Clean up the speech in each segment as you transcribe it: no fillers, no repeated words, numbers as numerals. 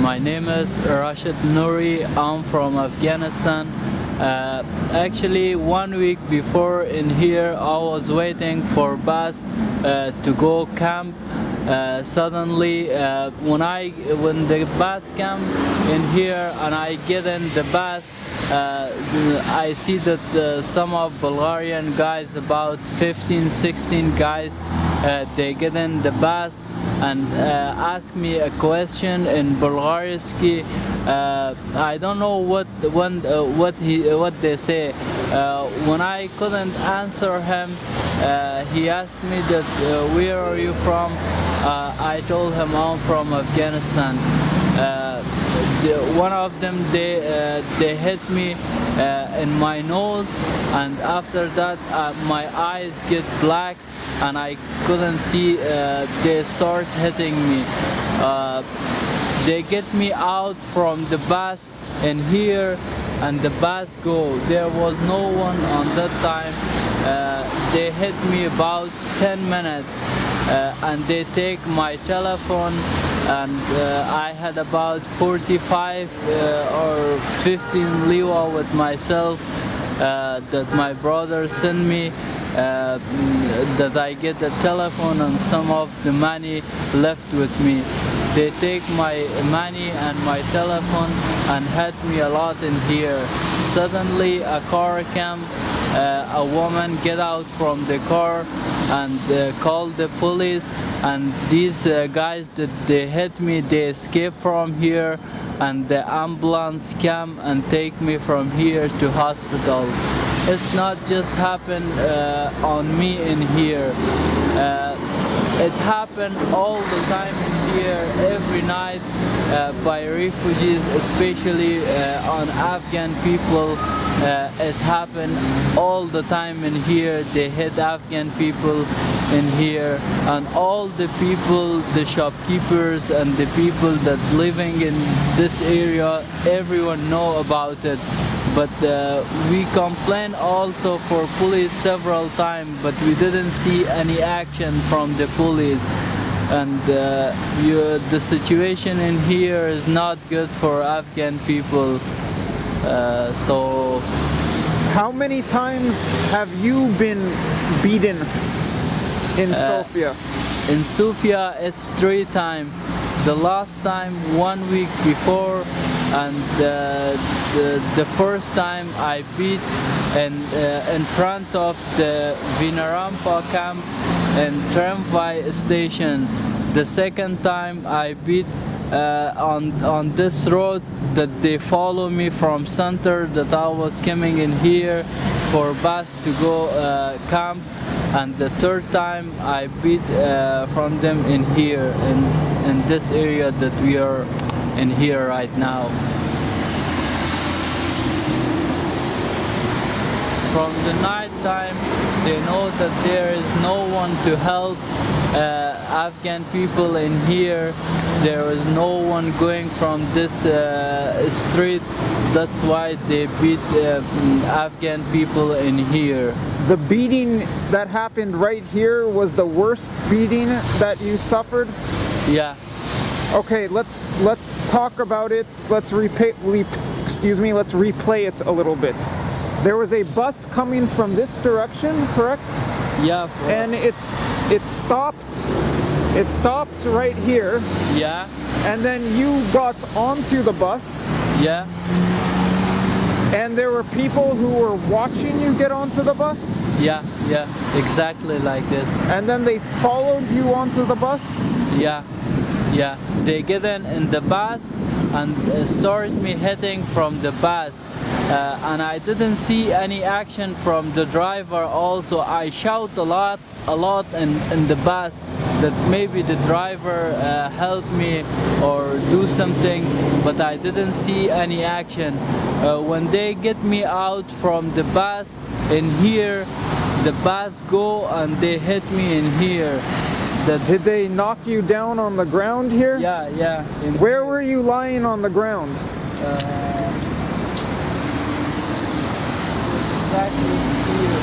My name is Rashid Noori. I'm from Afghanistan. Actually, 1 week before in here, I was waiting for bus to go camp. Suddenly, when the bus came in here and I get in the bus, I see that some of Bulgarian guys, about 15-16 guys, they get in the bus and ask me a question in Bulgarian. I don't know what they say. When I couldn't answer him, he asked me that where are you from? I told him I'm from Afghanistan. One of them, they hit me in my nose, and after that my eyes get black and I couldn't see. They start hitting me. They get me out from the bus in here, and the bus go. There was no one on that time. They hit me about 10 minutes and they take my telephone, and I had about 45 or 15 lira with myself that my brother sent me, that I get the telephone and some of the money left with me. They take my money and my telephone and hit me a lot in here. Suddenly a car came, a woman get out from the car and called the police, and these guys that they hit me, they escaped from here, and the ambulance came and take me from here to hospital. It's not just happened on me in here. It happened all the time in here, every night, by refugees, especially on Afghan people. It happened all the time in here. They hit Afghan people in here, and all the people, the shopkeepers and the people that living in this area, everyone know about it. But we complained also for police several times, but we didn't see any action from the police. And the situation in here is not good for Afghan people. So, how many times have you been beaten in Sofia? In Sofia, it's 3 times. The last time 1 week before, and the first time I beat in front of the Vinarampa camp and tramway station. The second time I beat on this road that they follow me from center, that I was coming in here for bus to go camp, and the third time I beat from them in here in this area that we are in here right now. From the night time, they know that there is no one to help Afghan people in here. There is no one going from this street. That's why they beat Afghan people in here. The beating that happened right here was the worst beating that you suffered? Yeah. Okay, let's talk about it. Let's replay it a little bit. There was a bus coming from this direction, correct? Yeah. And it stopped. It stopped right here. Yeah. And then you got onto the bus. Yeah. And there were people who were watching you get onto the bus? Yeah, yeah, exactly like this. And then they followed you onto the bus? Yeah, yeah. They get in the bus and started me hitting from the bus. And I didn't see any action from the driver also. I shout a lot in the bus that maybe the driver help me or do something, but I didn't see any action. When they get me out from the bus in here, the bus go and they hit me in here. Did they knock you down on the ground here? Yeah, yeah. Where were you lying on the ground? Exactly here,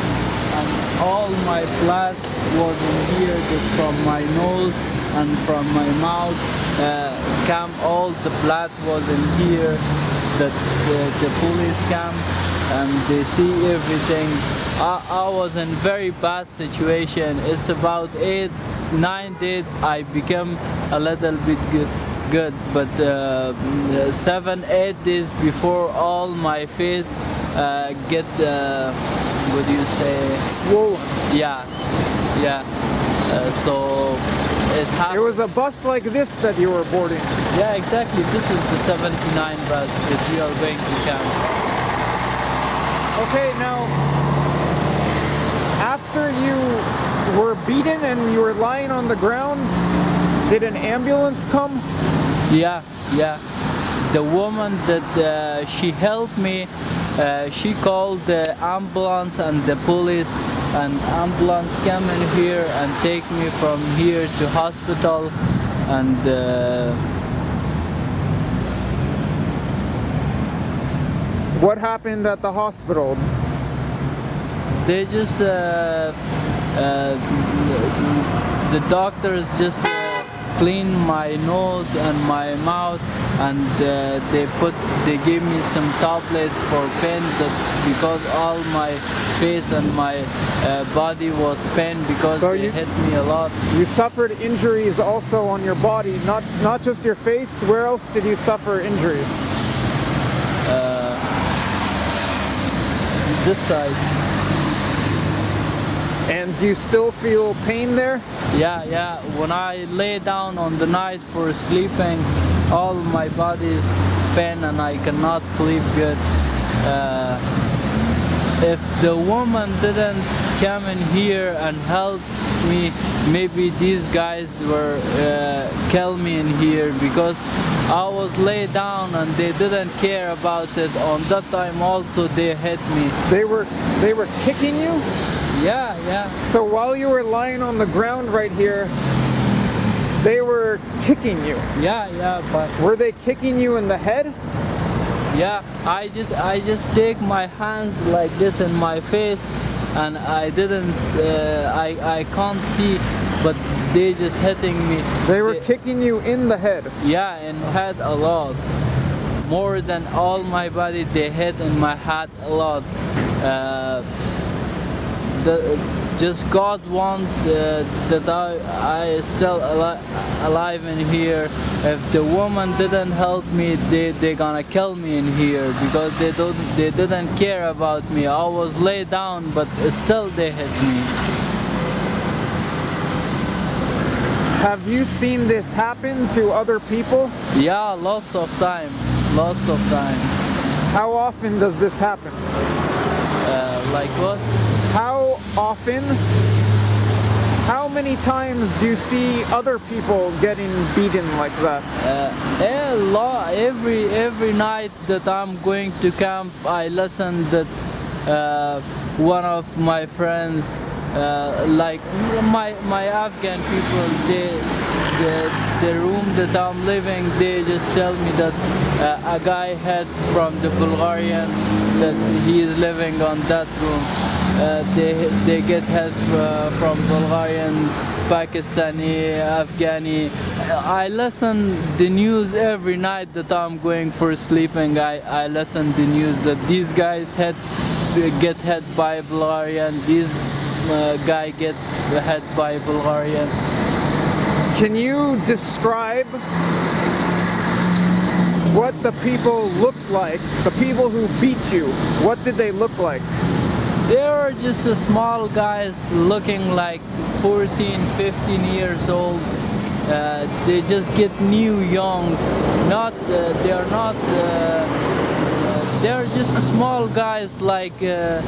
and all my blood was in here, just from my nose and from my mouth camp, all the blood was in here, that the police camp, and they see everything. I was in very bad situation. It's about 8-9 days I became a little bit good, but 7-8 days before, all my face get what do you say, Swollen. yeah. So it happened. It was a bus like this that you were boarding. Yeah, exactly. This is the 79 bus that we are going to camp. Okay, now, after you were beaten and you were lying on the ground, did an ambulance come? Yeah. The woman that she helped me, she called the ambulance and the police, and ambulance came in here and take me from here to hospital, and What happened at the hospital? they just the doctors just clean my nose and my mouth, and they gave me some tablets for pain, that because all my face and my body was pain because So they you- hit me a lot. You suffered injuries also on your body, not just your face. Where else did you suffer injuries? This side. And do you still feel pain there? Yeah. When I lay down on the night for sleeping, all my body is pain and I cannot sleep good. If the woman didn't come in here and help me, maybe these guys were kill me in here, because I was laid down and they didn't care about it. On that time also they hit me. They were kicking you? Yeah. So while you were lying on the ground right here, they were kicking you. Yeah, but Were they kicking you in the head? yeah, I just take my hands like this in my face, and I didn't, I can't see, but they just hitting me. They were kicking you in the head. Yeah, in head a lot, more than all my body. They hit in my head a lot. Just God want that I still alive in here. If the woman didn't help me, they gonna kill me in here, because they didn't care about me. I was laid down, but still they hit me. Have you seen this happen to other people? Yeah, lots of time. How often does this happen? Like what? How often? How many times do you see other people getting beaten like that? Every night that I'm going to camp, I listen that one of my friends, like my Afghan people, the room that I'm living, they just tell me that a guy had from the Bulgarian, that he is living on that room. They get help from Bulgarian, Pakistani, Afghani. I listen the news every night that I'm going for sleeping. I listen the news that these guys get hit by Bulgarian, these guy get hit by Bulgarian. Can you describe what the people looked like? The people who beat you, what did they look like? They are just small guys looking like 14, 15 years old. They just get new, young. They're just small guys, like a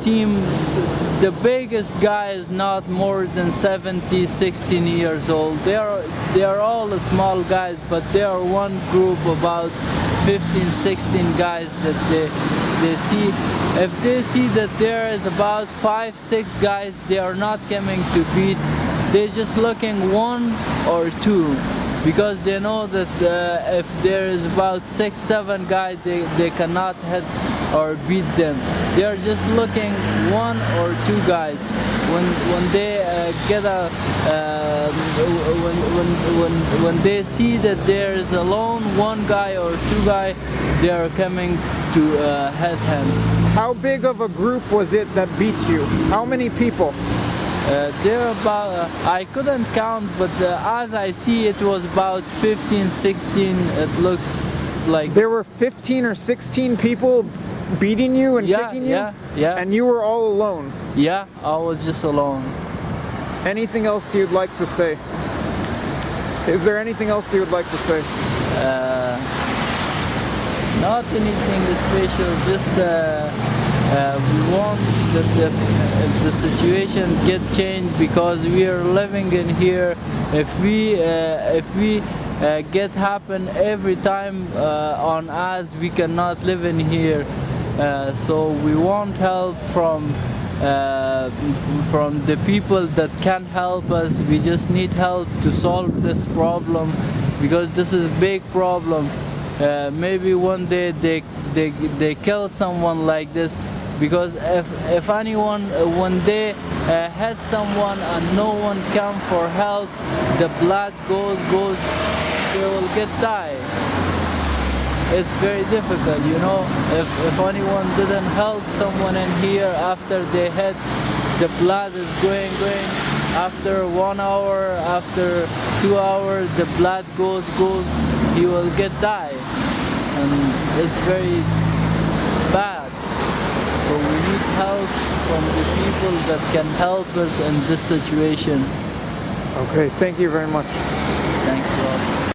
team. The biggest guy is not more than 17, 16 years old. They are all small guys, but they are one group about 15, 16 guys that they see. If they see that there is about 5, 6 guys, they are not coming to beat. They're just looking 1 or 2, because they know that if there is about 6, 7 guys, they cannot hit or beat them. They are just looking 1 or 2 guys. when they get a when they see that there is alone one guy or two guy, they are coming to hit him. How big of a group was it that beat you? How many people? There about I couldn't count, but as I see, it was about 15, 16. It looks like There were 15 or 16 people beating you and kicking you? yeah. And you were all alone? Yeah, I was just alone. Anything else you'd like to say? Is there anything else you would like to say? Not anything special, just we want that the situation get changed, because we are living in here. If we get happen every time on us, we cannot live in here. So we want help from the people that can help us. We just need help to solve this problem, because this is big problem. Maybe one day they kill someone like this, because if anyone when they hit someone and no one come for help, the blood goes, they will get die. It's very difficult, you know. If anyone didn't help someone in here after they hit, the blood is going. After 1 hour, after 2 hours, the blood goes, he will get die. And it's very bad. So we need help from the people that can help us in this situation. Okay, thank you very much. Thanks a lot.